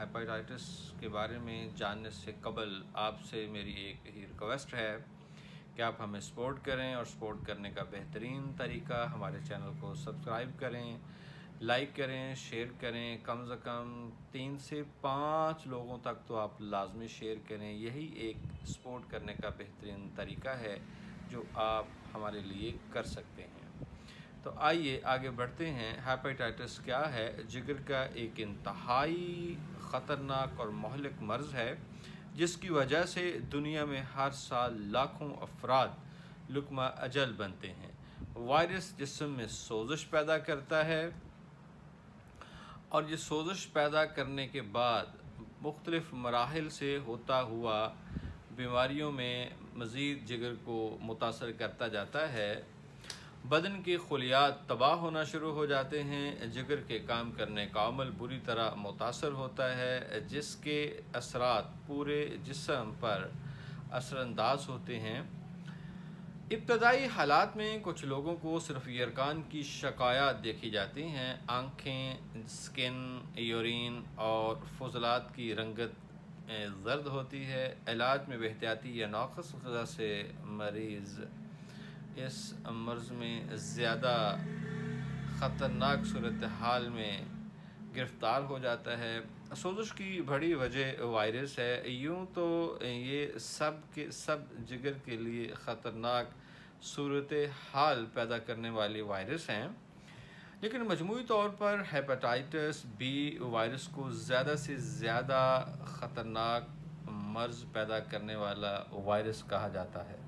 Hepatitis के बारे में जानने से कबल आपसे मेरी एक ही रिक्वेस्ट है कि आप हमें सपोर्ट करें, और सपोर्ट करने का बेहतरीन तरीका हमारे चैनल को सब्सक्राइब करें, लाइक करें, शेयर करें। कम से कम 3 से 5 लोगों तक तो आप लाजमी शेयर करें। यही एक सपोर्ट करने का बेहतरीन तरीका है जो आप हमारे लिए कर सकते हैं। तो आइए आगे बढ़ते हैं। हेपेटाइटिस क्या है? जिगर का एक इंतहाई ख़तरनाक और महलिक मर्ज़ है जिसकी वजह से दुनिया में हर साल लाखों अफराद लुकमा अजल बनते हैं। वायरस जिस्म में सोजिश पैदा करता है और ये सोजिश पैदा करने के बाद मुख्तलिफ़ मराहिल से होता हुआ बीमारियों में मज़ीद जिगर को मुतासर करता जाता है। बदन के खुलियात तबाह होना शुरू हो जाते हैं। जिगर के काम करने का अमल बुरी तरह मुतासर होता है जिसके असरात पूरे जिस्म पर असरअंदाज होते हैं। इब्तदाई हालात में कुछ लोगों को सिर्फ यरकान की शिकायत देखी जाती हैं। आँखें, स्किन, यूरिन और फुजलात की रंगत जर्द होती है। इलाज में बेहतियाती या नाक़िस ग़िज़ा से मरीज़ इस मर्ज़ में ज़्यादा ख़तरनाक सूरत हाल में गिरफ़्तार हो जाता है। सोजिश की बड़ी वजह वायरस है। यूँ तो ये सब के सब जिगर के लिए ख़तरनाक सूरत हाल पैदा करने वाले वायरस हैं, लेकिन मजमूई तौर पर हेपेटाइटिस बी वायरस को ज़्यादा से ज़्यादा ख़तरनाक मर्ज़ पैदा करने वाला वायरस कहा जाता है।